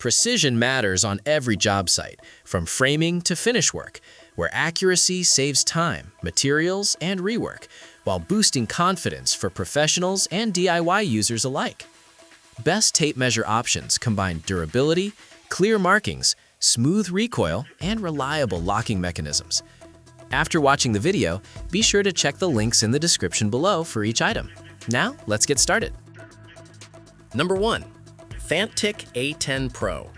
Precision matters on every job site, from framing to finish work, where accuracy saves time, materials, and rework, while boosting confidence for professionals and DIY users alike. Best tape measure options combine durability, clear markings, smooth recoil, and reliable locking mechanisms. After watching the video, be sure to check the links in the description below for each item. Now, let's get started. Number 1. Fanttik A10 Pro.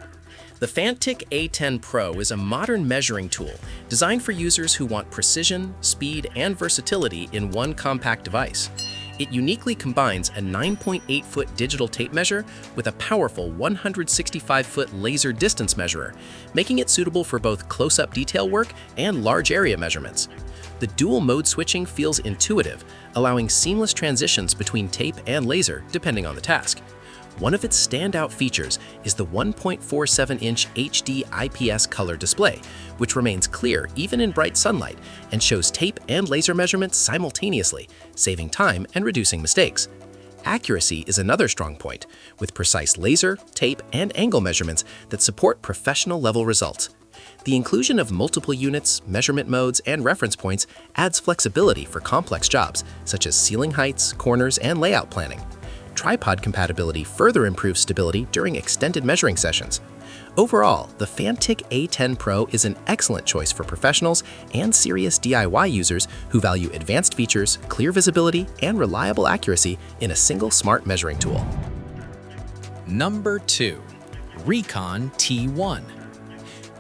The Fanttik A10 Pro is a modern measuring tool designed for users who want precision, speed, and versatility in one compact device. It uniquely combines a 9.8-foot digital tape measure with a powerful 165-foot laser distance measurer, making it suitable for both close-up detail work and large area measurements. The dual mode switching feels intuitive, allowing seamless transitions between tape and laser depending on the task. One of its standout features is the 1.47-inch HD IPS color display, which remains clear even in bright sunlight and shows tape and laser measurements simultaneously, saving time and reducing mistakes. Accuracy is another strong point, with precise laser, tape, and angle measurements that support professional-level results. The inclusion of multiple units, measurement modes, and reference points adds flexibility for complex jobs, such as ceiling heights, corners, and layout planning. Tripod compatibility further improves stability during extended measuring sessions. Overall, the Fanttik A10 Pro is an excellent choice for professionals and serious DIY users who value advanced features, clear visibility, and reliable accuracy in a single smart measuring tool. Number 2. REEKON T1.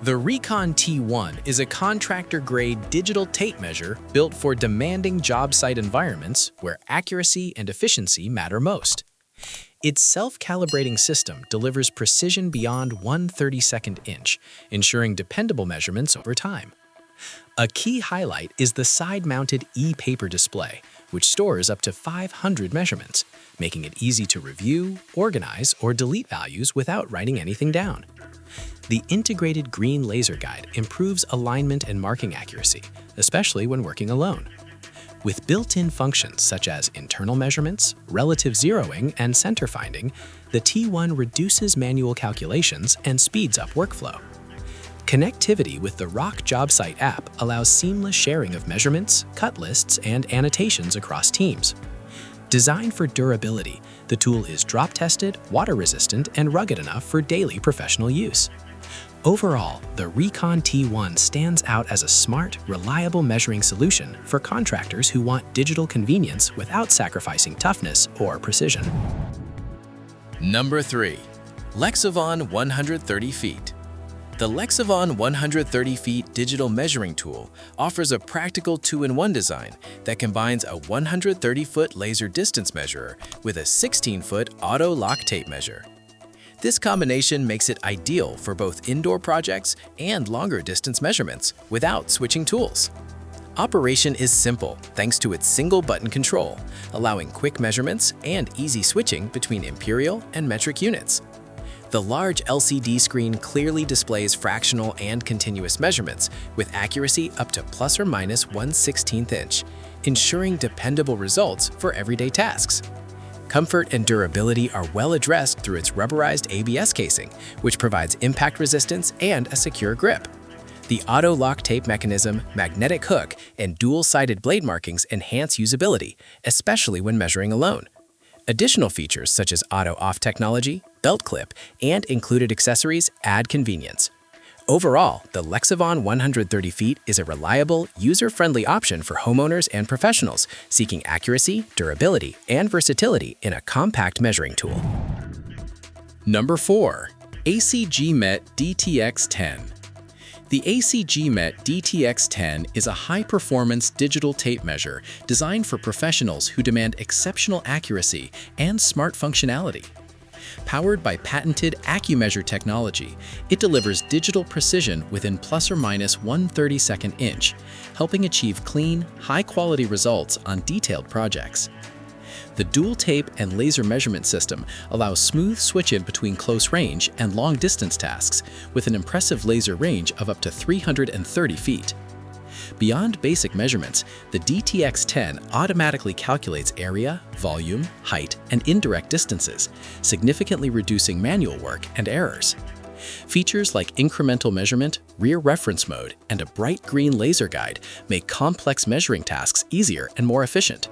The REEKON T1 is a contractor-grade digital tape measure built for demanding job site environments where accuracy and efficiency matter most. Its self-calibrating system delivers precision beyond 1/32 inch, ensuring dependable measurements over time. A key highlight is the side-mounted e-paper display, which stores up to 500 measurements, making it easy to review, organize, or delete values without writing anything down. The integrated green laser guide improves alignment and marking accuracy, especially when working alone. With built-in functions such as internal measurements, relative zeroing, and center finding, the T1 reduces manual calculations and speeds up workflow. Connectivity with the Rock Job Site app allows seamless sharing of measurements, cut lists, and annotations across teams. Designed for durability, the tool is drop-tested, water-resistant, and rugged enough for daily professional use. Overall, the REEKON T1 stands out as a smart, reliable measuring solution for contractors who want digital convenience without sacrificing toughness or precision. Number 3. LEXIVON 130 feet. The LEXIVON 130 feet digital measuring tool offers a practical 2-in-1 design that combines a 130-foot laser distance measurer with a 16-foot auto lock tape measure. This combination makes it ideal for both indoor projects and longer distance measurements without switching tools. Operation is simple thanks to its single button control, allowing quick measurements and easy switching between imperial and metric units. The large LCD screen clearly displays fractional and continuous measurements with accuracy up to plus or minus 1/16 inch, ensuring dependable results for everyday tasks. Comfort and durability are well addressed through its rubberized ABS casing, which provides impact resistance and a secure grip. The auto lock tape mechanism, magnetic hook, and dual-sided blade markings enhance usability, especially when measuring alone. Additional features such as auto-off technology, belt clip, and included accessories add convenience. Overall, the LEXIVON 130 feet is a reliable, user-friendly option for homeowners and professionals seeking accuracy, durability, and versatility in a compact measuring tool. Number 4. ACEGMET DTX10. The ACEGMET DTX10 is a high-performance digital tape measure designed for professionals who demand exceptional accuracy and smart functionality. Powered by patented AccuMeasure technology, it delivers digital precision within plus or minus 1/32 inch, helping achieve clean, high-quality results on detailed projects. The dual tape and laser measurement system allows smooth switch-in between close range and long-distance tasks, with an impressive laser range of up to 330 feet. Beyond basic measurements, the DTX10 automatically calculates area, volume, height, and indirect distances, significantly reducing manual work and errors. Features like incremental measurement, rear reference mode, and a bright green laser guide make complex measuring tasks easier and more efficient.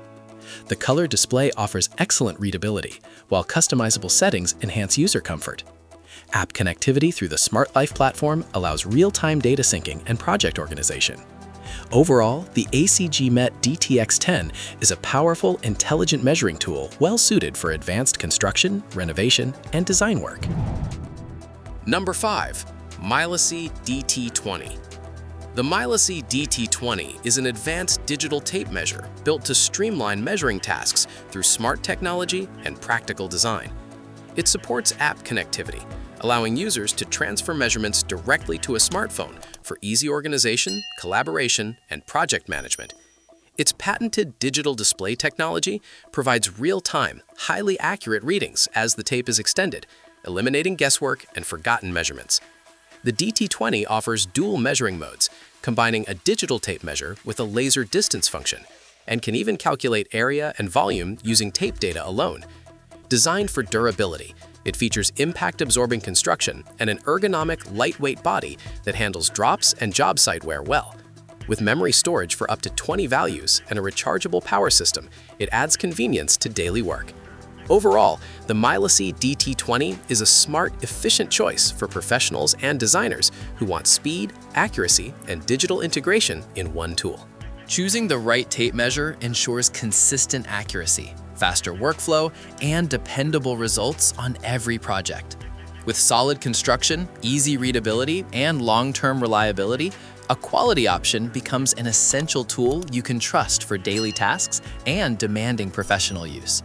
The color display offers excellent readability, while customizable settings enhance user comfort. App connectivity through the Smart Life platform allows real-time data syncing and project organization. Overall, the ACEGMET DTX10 is a powerful, intelligent measuring tool well-suited for advanced construction, renovation, and design work. Number 5. MiLESEED DT20. The MiLESEED DT20 is an advanced digital tape measure built to streamline measuring tasks through smart technology and practical design. It supports app connectivity, allowing users to transfer measurements directly to a smartphone for easy organization, collaboration, and project management. Its patented digital display technology provides real-time, highly accurate readings as the tape is extended, eliminating guesswork and forgotten measurements. The DT20 offers dual measuring modes, combining a digital tape measure with a laser distance function, and can even calculate area and volume using tape data alone. Designed for durability, it features impact-absorbing construction and an ergonomic, lightweight body that handles drops and job site wear well. With memory storage for up to 20 values and a rechargeable power system, it adds convenience to daily work. Overall, the MiLESEED DT20 is a smart, efficient choice for professionals and designers who want speed, accuracy, and digital integration in one tool. Choosing the right tape measure ensures consistent accuracy, faster workflow, and dependable results on every project. With solid construction, easy readability, and long-term reliability, a quality option becomes an essential tool you can trust for daily tasks and demanding professional use.